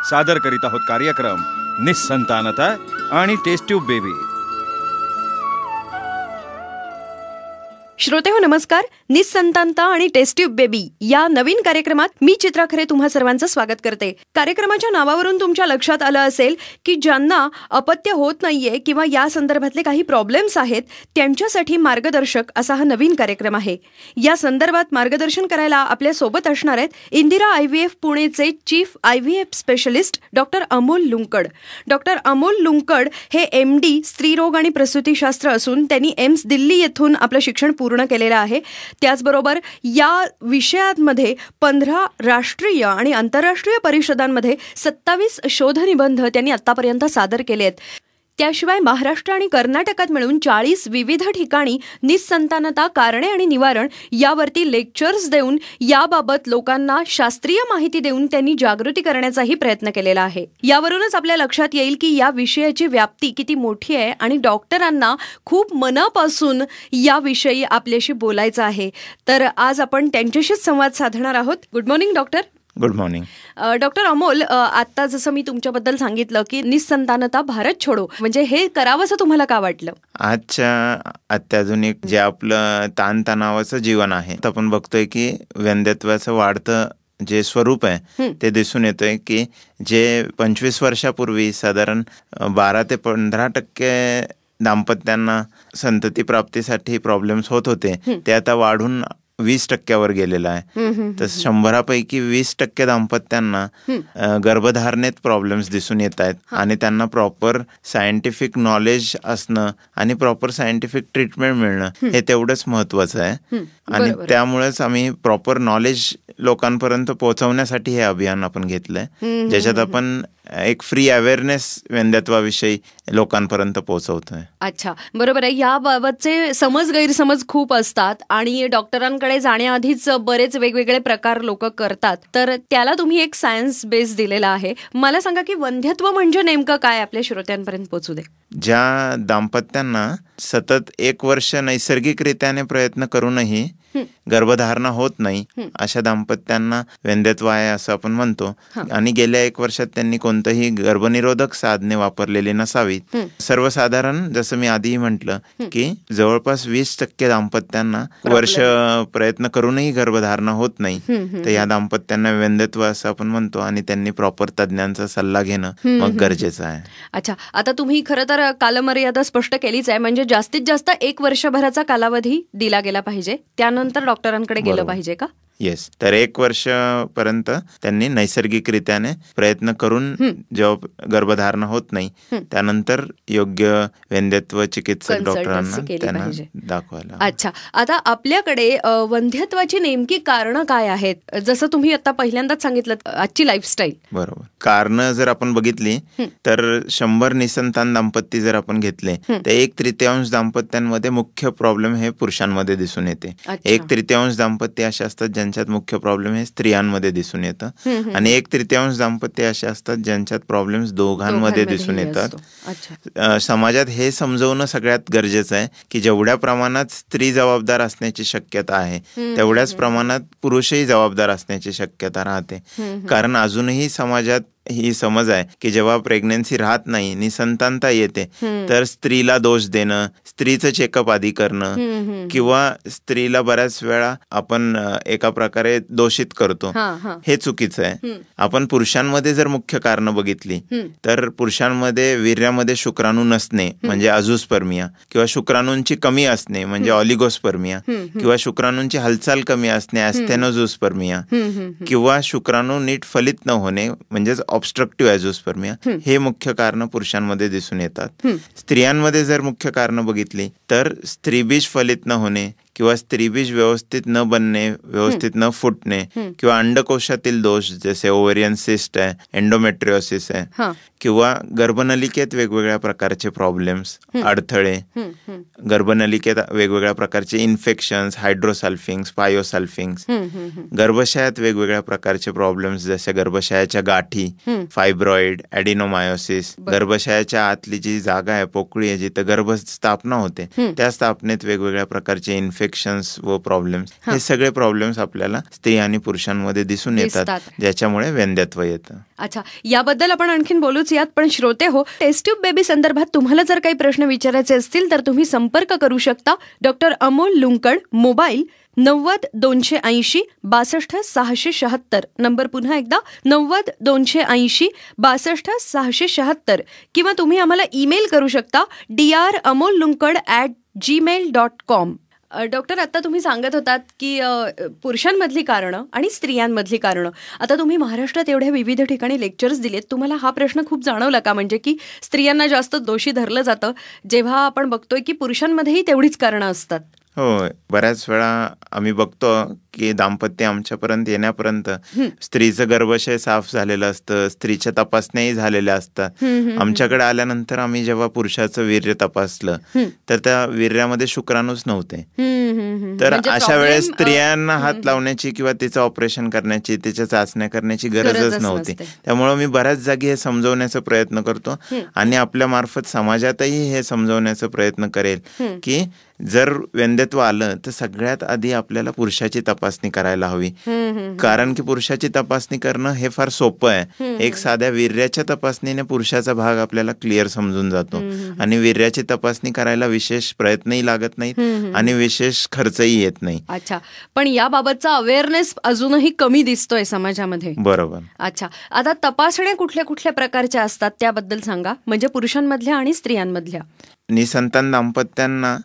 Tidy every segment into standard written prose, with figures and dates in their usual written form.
सादर करीत आहोत कार्यक्रम निस्संतानता आणि टेस्ट ट्यूब बेबी. श्रोतेहो नमस्कार. निस्संतानता आणि टेस्ट ट्यूब बेबी या नवीन कार्यक्रमात मी चित्रा खरे तुम्हा सर्वांचं स्वागत करते. कार्यक्रमाच्या नावावरून तुमच्या लक्षात आलं असेल की ज्यांना अपत्य होत नाहीये किंवा या संदर्भातले काही प्रॉब्लेम्स आहेत त्यांच्यासाठी मार्गदर्शक असा हा नवीन कार्यक्रम आहे. या संदर्भात मार्गदर्शन करायला आपल्या सोबत असणार आहेत इंदिरा IVF पुणेचे chief IVF specialist doctor Amol Lunkad. Doctor Amol Lunkad हे MD स्त्रीरोग आणि प्रसूतीशास्त्र असून त्यांनी एम्स दिल्ली येथून आपलं शिक्षण पूर्ण केलेलं आहे. त्याचबरोबर या विषयांमध्ये 15 राष्ट्रीय आणि आंतरराष्ट्रीय परिषदांमध्ये 27 शोधनिबंध त्यांनी आतापर्यंत सादर केले आहेत. त्याशिवाय महाराष्ट्र आणि कर्नाटकात मिळून 40 विविध ठिकाणी निस्संतानता कारणे आणि निवारण यावरती लेक्चर्स देऊन याबाबत लोकांना शास्त्रीय माहिती देऊन त्यांनी जागृती करण्याचाही प्रयत्न केलेला आहे. यावरूनच आपल्या लक्षात येईल की या विषयाची व्याप्ती किती मोठी आहे आणि डॉक्टरांना खूप मनापासून याविषयी आपल्याशी बोलायचं आहे. तर आज आपण त्यांच्याशीच संवाद साधणार आहोत. Good morning doctor. Good morning. Doctor Amol, आता जसं मी तुमच्याबद्दल सांगितलं की निस्संतानता भारत छोडो म्हणजे हे करावंसं तुम्हाला का वाटलं? आजच्या अत्याधुनिक जे आपलं ताणतणावाचं जीवन आहे आपण बघतोय की वंध्यत्वाचं वाढतं जे स्वरूप आहे ते दिसून येतोय की जे 25 वर्षापूर्वी साधारण 12 ते 15% दाम्पत्यांना संतती प्राप्तीसाठी प्रॉब्लेम्स होत होते ते आता वाढून 20% गेलेला आहे. तर 100पैकी 20% दाम्पत्यांना गर्भधारणेत प्रॉब्लेम्स दिसून येत आहेत आणि त्यांना प्रॉपर सायंटिफिक नॉलेज असणं आणि प्रॉपर सायंटिफिक ट्रीटमेंट मिळणं हे तेवढंच महत्वाचं आहे. आणि त्यामुळेच आम्ही प्रॉपर नॉलेज लोकांपर्यंत पोहोचवण्यासाठी हे अभियान आपण घेतलंय, ज्याच्यात आपण एक फ्री अवेअरनेस वंध्यत्वाविषयी लोकांपर्यंत पोहोचवतोय. अच्छा, बरोबर आहे. याबाबतचे समज गैरसमज खूप असतात आणि डॉक्टरांकडे जाण्याआधीच बरेच वेगवेगळे प्रकार लोक करतात. तर त्याला तुम्ही एक सायन्स बेस दिलेला आहे. मला सांगा की वंध्यत्व म्हणजे नेमकं काय आपल्या श्रोत्यांपर्यंत पोहोचू दे. ज्या दाम्पत्यांना सतत 1 वर्ष नैसर्गिकरित्याने प्रयत्न करूनही गर्भधारणा होत नाही अशा दाम्पत्यांना वंध्यत्व आहे असं आपण म्हणतो. आणि गेल्या 1 वर्षात त्यांनी कोणतंही गर्भनिरोधक साधने वापरलेली नसावीत. सर्वसाधारण जसं मी आधीही म्हटलं की जवळपास 20% दाम्पत्यांना वर्ष प्रयत्न करूनही गर्भधारणा होत नाही. तर या दाम्पत्यांना वंध्यत्व असं आपण म्हणतो आणि त्यांनी प्रॉपर तज्ञांचा सल्ला घेणं मग गरजेचं आहे. अच्छा, आता तुम्ही खरं तर कालमर्यादा स्पष्ट केलीच आहे, म्हणजे जास्तीत जास्त 1 वर्षभराचा कालावधी दिला गेला पाहिजे, त्यानंतर डॉक्टरांकडे गेलं पाहिजे का? येस. तर 1 वर्षपर्यंत त्यांनी नैसर्गिकरित्याने प्रयत्न करून जेव्हा गर्भधारणा होत नाही त्यानंतर योग्य वंध्यत्व चिकित्सक डॉक्टरांना त्यांना दाखवायला. अच्छा, आता आपल्याकडे वंध्यत्वाची नेमकी कारणं काय आहेत? जसं तुम्ही आता पहिल्यांदाच सांगितलं आजची लाईफस्टाईल. बरोबर. कारणं जर आपण बघितली तर 100 निसंतान दाम्पत्य जर आपण घेतले तर 1/3 दाम्पत्यांमध्ये मुख्य प्रॉब्लेम हे पुरुषांमध्ये दिसून येते. 1/3 दाम्पत्य असे असतात ज्यांच्यात मुख्य प्रॉब्लेम हे स्त्रियांमध्ये दिसून येतं आणि 1/3 दाम्पत्य असे असतात ज्यांच्यात प्रॉब्लेम्स दोघांमध्ये दिसून येतात. समाजात हे समजवणं सगळ्यात गरजेचं आहे की जेवढ्या प्रमाणात स्त्री जबाबदार असण्याची शक्यता आहे तेवढ्याच प्रमाणात पुरुषही जबाबदार असण्याची शक्यता राहते. कारण अजूनही समाजात ही समज आहे की जेव्हा प्रेग्नन्सी राहत नाही, निसंतानता येते, तर स्त्रीला दोष देणं, स्त्रीचं चेकअप आधी करणं किंवा स्त्रीला बऱ्याच वेळा आपण एका प्रकारे दोषित करतो, हे चुकीचं आहे. आपण पुरुषांमध्ये जर मुख्य कारण बघितली तर पुरुषांमध्ये वीर्यामध्ये शुक्राणू नसणे म्हणजे अझूस्पर्मिया किंवा शुक्राणूंची कमी असणे म्हणजे ऑलिगोस्पर्मिया किंवा शुक्राणूंची हालचाल कमी असणे ॲस्थेनोझूस्पर्मिया किंवा शुक्राणू नीट फलित न होणे म्हणजेच ऑब्स्ट्रक्टिव्ह अझूस्पर्मिया हे मुख्य कारण पुरुषांमध्ये दिसून येतात. स्त्रियांमध्ये जर मुख्य कारण बघितली तर स्त्रीबीज फलित न होणे किंवा स्त्रीबीज व्यवस्थित न बनणे, व्यवस्थित न फुटणे किंवा अंडकोशातील दोष जसे ओव्हरियन सिस्ट आहे, एंडोमेट्रिओसिस आहे किंवा गर्भनलिकेत वेगवेगळ्या प्रकारचे प्रॉब्लेम्स, अडथळे, गर्भनलिकेत वेगवेगळ्या प्रकारचे इन्फेक्शन्स, हायड्रोसल्फिंग्स, पायोसल्फिंग्स, गर्भाशयात वेगवेगळ्या प्रकारचे प्रॉब्लेम्स जसे गर्भाशयाच्या गाठी, फायब्रॉइड, ॲडिनोमायोसिस, गर्भाशयाच्या आतली जी जागा आहे, पोकळी आहे, जिथे गर्भस्थापना होते त्या स्थापनेत वेगवेगळ्या प्रकारचे इन्फेक्शन इन्फेक्शन्स व प्रॉब्लेम्स, हे सगळे प्रॉब्लेम्स आपल्याला स्त्री आणि पुरुषांमध्ये दिसून येतात, ज्याच्यामुळे वंध्यत्व येतं. अच्छा, याबद्दल आपण आणखीन बोलूच यात, पण श्रोते हो, टेस्ट ट्यूब बेबी संदर्भात तुम्हाला जर काही प्रश्न विचारायचे असतील तर तुम्ही संपर्क करू शकता. Doctor Amol Lunkad, mobile 90-280-62-676. Number पुन्हा एकदा 90-280-62-676, किंवा तुम्ही आम्हाला ईमेल करू शकता dramolllunkad@gmail.com. डॉक्टर, आता तुम्ही सांगत होतात की पुरुषांमधली कारणं आणि स्त्रियांमधली कारणं. आता तुम्ही महाराष्ट्रात एवढ्या विविध ठिकाणी लेक्चर्स दिलेत, तुम्हाला हा प्रश्न खूप जाणवला का, म्हणजे की स्त्रियांना जास्त दोषी धरलं जातं, जेव्हा आपण बघतोय की पुरुषांमध्येही तेवढीच कारणं असतात? हो, बऱ्याच वेळा आम्ही बघतो की दाम्पत्य आमच्यापर्यंत येण्यापर्यंत स्त्रीचं गर्भाशय साफ झालेलं असतं, स्त्रीच्या तपासण्याही झालेल्या असतात. आमच्याकडे आल्यानंतर आम्ही जेव्हा पुरुषाचं वीर्य तपासलं तर त्या वीर्यामध्ये शुक्राणूच नव्हते. तर अशा वेळेस स्त्रियांना हात लावण्याची किंवा तिचं ऑपरेशन करण्याची, तिच्या चाचण्या करण्याची गरजच नव्हती. त्यामुळे मी बऱ्याच जागी हे समजवण्याचा प्रयत्न करतो आणि आपल्या मार्फत समाजातही हे समजवण्याचा प्रयत्न करेल की जर वंध्यत्व आलं तर सगळ्यात आधी आपल्याला पुरुषाची तपासणी करायला हवी. कारण की पुरुषाची तपासणी करणं हे फार सोपं आहे. एक साध्या वीर्याच्या तपासणीने पुरुषाचा भाग आपल्याला क्लिअर समजून जातो आणि वीर्याची तपासणी करायला विशेष प्रयत्नही लागत नाहीत आणि विशेष खर्चही येत नाही. अच्छा, पण याबाबतचा अवेअरनेस अजूनही कमी दिसतोय समाजामध्ये. बरोबर. अच्छा, आता तपासण्या कुठल्या कुठल्या प्रकारच्या असतात त्याबद्दल सांगा, म्हणजे पुरुषांमधल्या आणि स्त्रियांमधल्या. निसंतान दाम्पत्यांना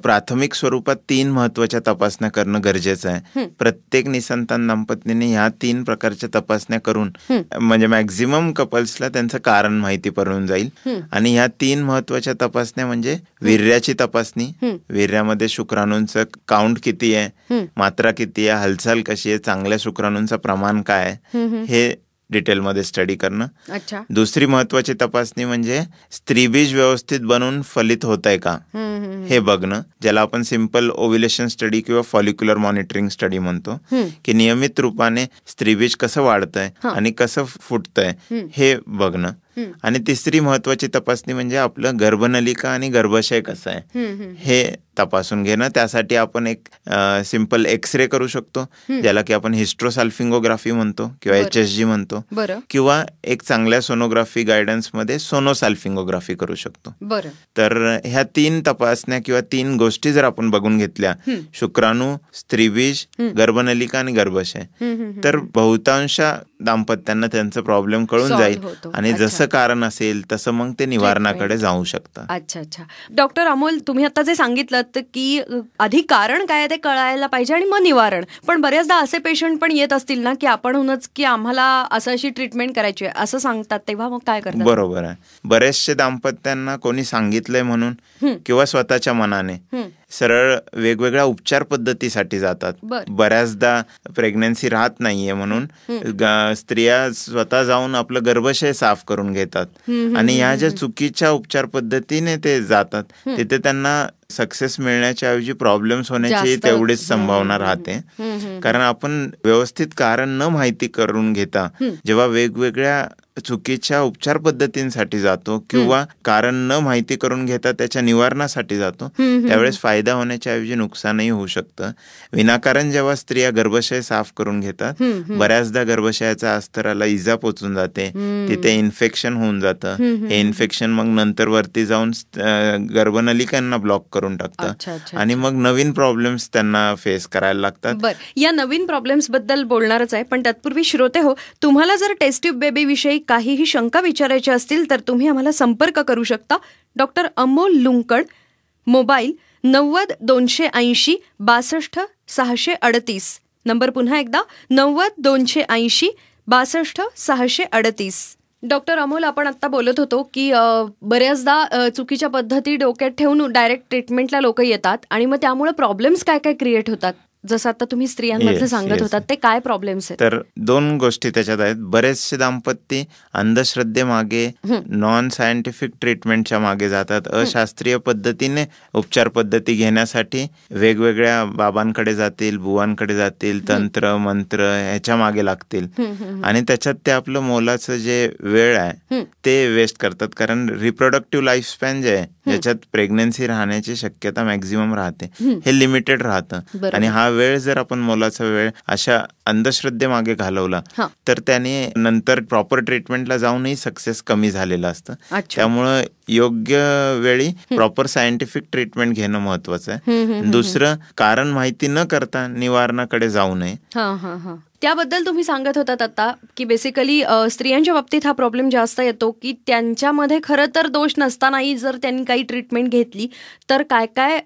प्राथमिक स्वरूपात 3 महत्वाच्या तपासण्या करणं गरजेचं आहे. प्रत्येक निसंतान दाम्पत्याने ह्या 3 प्रकारच्या तपासण्या करून म्हणजे मॅक्झिमम कपल्सला त्यांचं कारण माहिती पडून जाईल. आणि ह्या 3 महत्वाच्या तपासण्या म्हणजे वीर्याची तपासणी, वीर्यामध्ये शुक्राणूंचं काउंट किती आहे, मात्रा किती आहे, हालचाल कशी आहे, चांगल्या शुक्राणूंचं प्रमाण काय आहे, हे डिटेलमध्ये स्टडी करणं. अच्छा. दुसरी महत्वाची तपासणी म्हणजे स्त्रीबीज व्यवस्थित बनून फलित होत आहे का हे बघणं, ज्याला आपण सिंपल ओव्युलेशन स्टडी किंवा फॉलिक्युलर मॉनिटरिंग स्टडी म्हणतो, की नियमित रूपाने स्त्रीबीज कसं वाढतंय आणि कसं फुटतंय हे बघणं. आणि तिसरी महत्वाची तपासणी म्हणजे आपलं गर्भनलिका आणि गर्भाशय कसं आहे हे तपासून घेणं. त्यासाठी आपण एक सिंपल एक्सरे करू शकतो, ज्याला की आपण हिस्ट्रोसाल्फिंगोग्राफी म्हणतो किंवा HSG म्हणतो, किंवा एक चांगल्या सोनोग्राफी गायडन्स मध्ये सोनोसाल्फिंगोग्राफी करू शकतो. तर ह्या 3 तपासण्या किंवा 3 गोष्टी जर आपण बघून घेतल्या, शुक्राणू, स्त्रीबीज, गर्भनलिका आणि गर्भाशय, तर बहुतांश दाम्पत्यांना त्यांचा प्रॉब्लेम कळून जाईल आणि जसं कारण असेल तसं मग ते निवारणाकडे जाऊ शकतात. अच्छा अच्छा. डॉक्टर अमोल, तुम्ही आता जे सांगितलं की आधी कारण काय ते कळायला पाहिजे आणि मग निवारण, पण बऱ्याचदा असे पेशंट पण येत असतील ना की आपणहूनच की आम्हाला असं अशी ट्रीटमेंट करायची आहे असं सांगतात, तेव्हा मग काय करतात? बरोबर आहे. बरेचसे दाम्पत्यांना कोणी सांगितलंय म्हणून किंवा स्वतःच्या मनाने सरळ वेगवेगळ्या उपचार पद्धतीसाठी जातात. बऱ्याचदा प्रेग्नन्सी राहत नाहीये म्हणून स्त्रिया स्वतः जाऊन आपलं गर्भाशय साफ करून घेतात आणि ह्या ज्या चुकीच्या उपचार पद्धतीने ते जातात तिथे त्यांना सक्सेस मिळण्याच्या ऐवजी प्रॉब्लेम्स होण्याची तेवढीच संभावना राहते. कारण आपण व्यवस्थित कारण न माहिती करून घेता जेव्हा वेगवेगळ्या चुकीच्या उपचार पद्धतींसाठी जातो किंवा कारण न माहिती करून घेता त्याच्या निवारणासाठी जातो, त्यावेळेस फायदा होण्याच्या ऐवजी नुकसानही होऊ शकतं. विनाकारण जेव्हा स्त्रिया गर्भाशय साफ करून घेतात, बऱ्याचदा गर्भाशयाच्या अस्तराला इजा पोचून जाते, तिथे इन्फेक्शन होऊन जातं. हे इन्फेक्शन मग नंतर वरती जाऊन गर्भनलिकांना ब्लॉक करून टाकतं आणि मग नवीन प्रॉब्लेम्स त्यांना फेस करायला लागतात. या नवीन प्रॉब्लेम्स बद्दल बोलणारच आहे, पण तत्पूर्वी श्रोते हो, तुम्हाला जर टेस्ट ट्यूब बेबी विषयी काहीही शंका विचारायची असतील तर तुम्ही आम्हाला संपर्क करू शकता. Doctor Amol Lunkad, mobile 90-280-62-638. Number पुन्हा एकदा 90-280-62-638. डॉक्टर अमोल, आपण आता बोलत होतो की बऱ्याचदा चुकीच्या पद्धती डोक्यात ठेवून डायरेक्ट ट्रीटमेंटला लोक येतात आणि मग त्यामुळे प्रॉब्लेम्स काय काय क्रिएट होतात जसं आता तुम्ही स्त्रियांमधलं Yes, सांगत yes. होतात, ते काय प्रॉब्लेम्स आहेत? तर 2 गोष्टी त्याच्यात आहेत. बरेचसे दाम्पत्य अंधश्रद्धेमागे, नॉन सायंटिफिक ट्रीटमेंटच्या मागे जातात. अशास्त्रीय पद्धतीने उपचार पद्धती घेण्यासाठी वेगवेगळ्या बाबांकडे जातील, बुवांकडे जातील, तंत्र मंत्र ह्याच्या मागे लागतील आणि त्याच्यात ते आपलं मोलाचं जे वेळ आहे ते वेस्ट करतात. कारण रिप्रोडक्टिव्ह लाईफ स्पॅन जे आहे, ज्याच्यात प्रेग्नन्सी राहण्याची शक्यता मॅक्झिमम राहते, हे लिमिटेड राहतं. बरोबर. आणि हा वेळ जर आपण मोलाचा वेळ अशा अंधश्रद्धेमागे घालवला हा. तर त्याने नंतर प्रॉपर ट्रीटमेंटला जाऊनही सक्सेस कमी झालेलं असतं. अच्छा. त्यामुळं योग्य वेळी प्रॉपर सायंटिफिक ट्रीटमेंट घेणं महत्वाचं आहे. दुसरं, कारण माहिती न करता निवारणाकडे जाऊ नये. हा हा हा. त्याबद्दल तुम्ही सांगत होतात आता की बेसिकली स्त्रियांच्या बाबतीत हा प्रॉब्लेम जास्त येतो की त्यांच्यामध्ये खरं तर दोष नसतानाही जर त्यांनी काही ट्रीटमेंट घेतली तर काय काय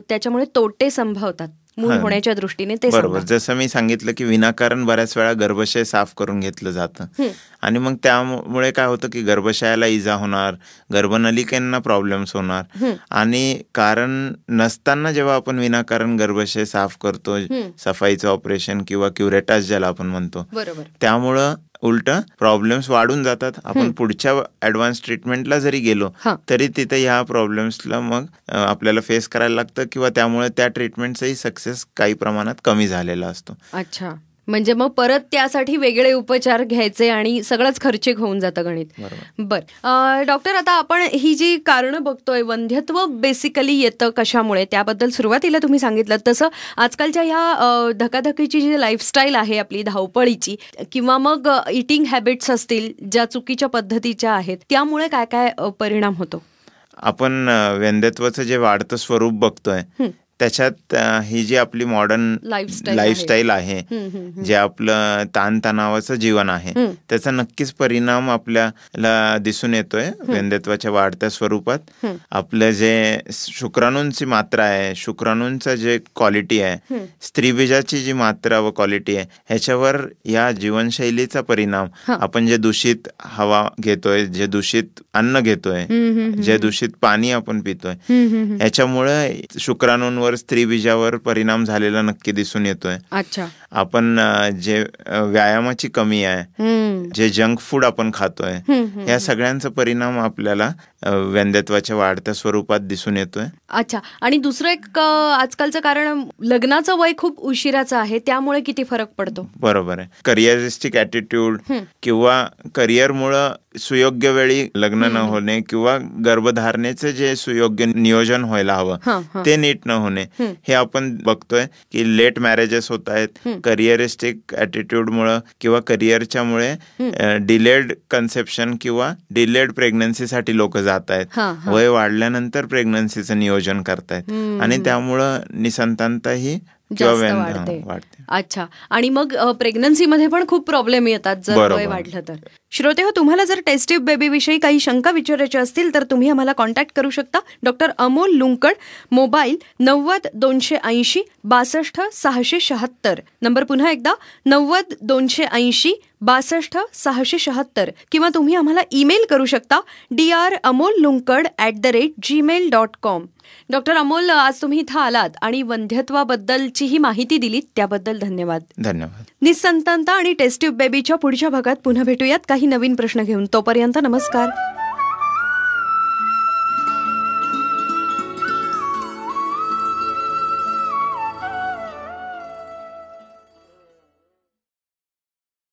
त्याच्यामुळे तोटे संभवतात मूल हा. होण्याच्या दृष्टीने, ते बरोबर. सांगा. जसं मी सांगितलं की विनाकारण बऱ्याच वेळा गर्भाशय साफ करून घेतलं जातं आणि मग त्यामुळे काय होतं की गर्भाशयाला इजा होणार, गर्भनलिकांना प्रॉब्लेम्स होणार आणि कारण नसताना जेव्हा आपण विनाकारण गर्भाशय साफ करतो, सफाईचं ऑपरेशन किंवा क्युरेटास ज्याला आपण म्हणतो, बरोबर. त्यामुळं उलट प्रॉब्लेम्स वाढून जातात. आपण पुढच्या ऍडव्हान्स ट्रीटमेंटला जरी गेलो हा. तरी तिथे ह्या प्रॉब्लेम्सला मग आपल्याला फेस करायला लागतं किंवा त्यामुळे त्या ट्रीटमेंटचाही सक्सेस काही प्रमाणात कमी झालेला असतो. अच्छा, म्हणजे मग परत त्यासाठी वेगळे उपचार घ्यायचे आणि सगळंच खर्चिक होऊन जातं गणित. बर डॉक्टर, आता आपण ही जी कारणं बघतोय, वंध्यत्व बेसिकली येतं कशामुळे, त्याबद्दल सुरुवातीला तुम्ही सांगितलं. तसं आजकालच्या ह्या धकाधकीची जी लाईफस्टाईल आहे आपली धावपळीची, किंवा मग इटिंग हॅबिट्स असतील ज्या चुकीच्या पद्धतीच्या आहेत, त्यामुळे काय काय परिणाम होतो? आपण वंध्यत्वाचं जे वाढतं स्वरूप बघतोय त्याच्यात ही जी आपली मॉडर्न लाईफस्टाईल आहे, जे आपलं ताणतणावाचं जीवन आहे, त्याचा नक्कीच परिणाम आपल्याला दिसून येतोय वंध्यत्वाच्या वाढत्या स्वरूपात. आपलं जे शुक्राणूंची मात्रा आहे, शुक्राणूंचा जे क्वालिटी आहे, स्त्रीबीजाची जी मात्रा व क्वालिटी आहे, ह्याच्यावर या जीवनशैलीचा परिणाम, आपण जे दूषित हवा घेतोय, जे दूषित अन्न घेतोय, जे दूषित पाणी आपण पितोय, ह्याच्यामुळे शुक्राणूंवर, स्त्रीबीजावर परिणाम झालेला नक्की दिसून येतोय. अच्छा. आपण जे व्यायामाची कमी आहे, जे जंक फूड आपण खातोय, या सगळ्यांचा परिणाम आपल्याला वंध्यत्वाच्या वाढत्या स्वरूपात दिसून येतोय. अच्छा. आणि दुसरं एक आजकालचं कारण, लग्नाचं वय खूप उशिराचं आहे, त्यामुळे किती फरक पडतो? बरोबर आहे. करिअरिस्टिक ॲटिट्यूड किंवा करिअरमुळं सुयोग्य वेळी लग्न न होणे किंवा गर्भधारणेचं जे सुयोग्य नियोजन व्हायला हवं ते नीट न होणे, हे आपण बघतोय की लेट मॅरेजेस होत आहेत. करिअरिस्टिक ॲटिट्यूडमुळं किंवा करिअरच्यामुळे डिलेड कन्सेप्शन किंवा डिलेड प्रेग्नन्सीसाठी लोक जात आहेत. वय वाढल्यानंतर प्रेग्नन्सीचं नियोजन करतायत आणि त्यामुळं निसंतानताही वाढते. अच्छा. आणि मग प्रेग्नन्सीमध्ये पण खूप प्रॉब्लेम येतात जर वय वाढलं तर. श्रोते हो, तुम्हाला जर टेस्ट ट्यूब बेबी विषयी काही शंका विचारायच्या असतील तर तुम्ही आम्हाला कॉन्टॅक्ट करू शकता. Doctor Amol Lunkad, mobile 90-280 62-676. Number पुन्हा एकदा 90-280 62-676, किंवा तुम्ही आम्हाला ईमेल करू शकता dramolllunkad@gmail.com. डॉक्टर अमोल, आज तुम्ही इथं आलात आणि वंध्यत्वाबद्दलची ही माहिती दिलीत, त्याबद्दल धन्यवाद. धन्यवाद. निसंतानता आणि टेस्ट ट्यूब बेबीच्या पुढच्या भागात पुन्हा भेटूयात काही नवीन प्रश्न घेऊन. तोपर्यंत नमस्कार.